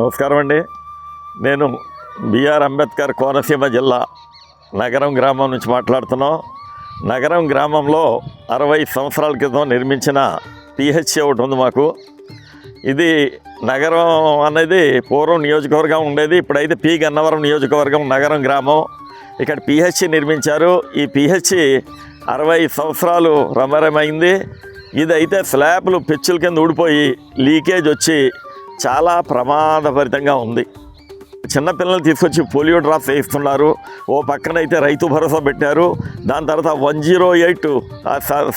నమస్కారం అండి. నేను బిఆర్ అంబేద్కర్ కోనసీమ జిల్లా నగరం గ్రామం నుంచి మాట్లాడుతున్నాం. నగరం గ్రామంలో 60 సంవత్సరాల క్రితం నిర్మించిన పిహెచ్సి ఒకటి ఉంది మాకు. ఇది నగరం అనేది పూర్వం నియోజకవర్గం ఉండేది, ఇప్పుడైతే పి గన్నవరం నియోజకవర్గం నగరం గ్రామం. ఇక్కడ పిహెచ్సి నిర్మించారు. ఈ పిహెచ్సి 60 సంవత్సరాలు రమరమైంది. ఇదైతే స్లాబ్లు పెచ్చుల కింద ఊడిపోయి లీకేజ్ వచ్చి చాలా ప్రమాదభరితంగా ఉంది. చిన్నపిల్లలు తీసుకొచ్చి పోలియో డ్రాప్స్ వేయిస్తున్నారు. ఓ పక్కనైతే రైతు భరోసా పెట్టారు. దాని తర్వాత 108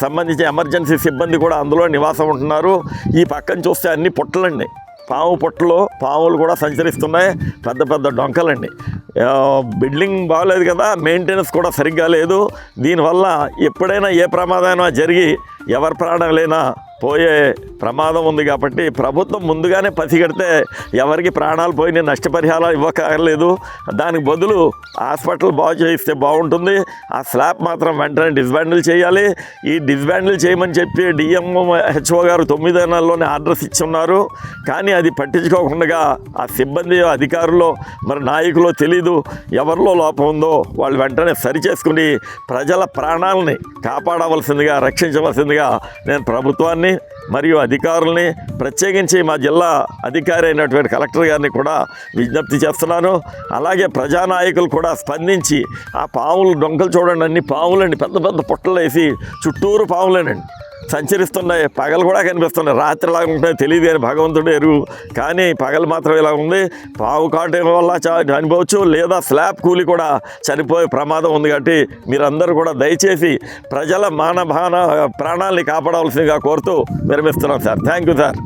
సంబంధించిన ఎమర్జెన్సీ సిబ్బంది కూడా అందులో నివాసం ఉంటున్నారు. ఈ పక్కన చూస్తే అన్ని పొట్టలండి, పాము పొట్టలు, పాములు కూడా సంచరిస్తున్నాయి. పెద్ద పెద్ద డొంకలండి. బిల్డింగ్ బాగలేదు కదా, మెయింటెనెన్స్ కూడా సరిగ్గా లేదు. దీనివల్ల ఎప్పుడైనా ఏ ప్రమాదమైనా జరిగి ఎవరి ప్రాణాలైనా పోయే ప్రమాదం ఉంది. కాబట్టి ప్రభుత్వం ముందుగానే పసిగడితే ఎవరికి ప్రాణాలు పోయిన నష్టపరిహారం ఇవ్వక్కర్లేదు. దానికి బదులు హాస్పిటల్ బాగు చేయిస్తే బాగుంటుంది. ఆ స్లాబ్ మాత్రం వెంటనే డిస్బాండిల్ చేయాలి. ఈ డిస్బాండిల్ చేయమని చెప్పి డిఎంహెచ్ఓ గారు 9 నెలల్లోనే ఆర్డర్స్ ఇచ్చున్నారు. కానీ అది పట్టించుకోకుండా ఆ సిబ్బంది, అధికారులు, మరి నాయకులు తెలీదు ఎవరిలో లోపం ఉందో వాళ్ళు వెంటనే సరిచేసుకుని ప్రజల ప్రాణాలని కాపాడవలసిందిగా, రక్షించవలసిందిగా నేను ప్రభుత్వాన్ని మరియు అధికారుల్ని, ప్రత్యేకించి మా జిల్లా అధికారి అయినటువంటి కలెక్టర్ గారిని కూడా విజ్ఞప్తి చేస్తున్నాను. అలాగే ప్రజానాయకులు కూడా స్పందించి ఆ పాములు డొంకలు చూడండి, అన్ని పాములండి, పెద్ద పెద్ద పుట్టలు వేసి చుట్టూరు పాములేనండి సంచరిస్తున్నాయి. పగలు కూడా కనిపిస్తున్నాయి. రాత్రి లాగా ఉంటాయి తెలియదు కానీ భగవంతుడు ఎరువు. కానీ పగలు మాత్రం ఇలా ఉంది. పాము కాటు వల్ల చనిపోవచ్చు, లేదా స్లాబ్ కూలి కూడా చనిపోయే ప్రమాదం ఉంది. కాబట్టి మీరందరూ కూడా దయచేసి ప్రజల ప్రాణాలని కాపాడవలసిందిగా కోరుతూ విరమిస్తున్నాం సార్. Thank you sir.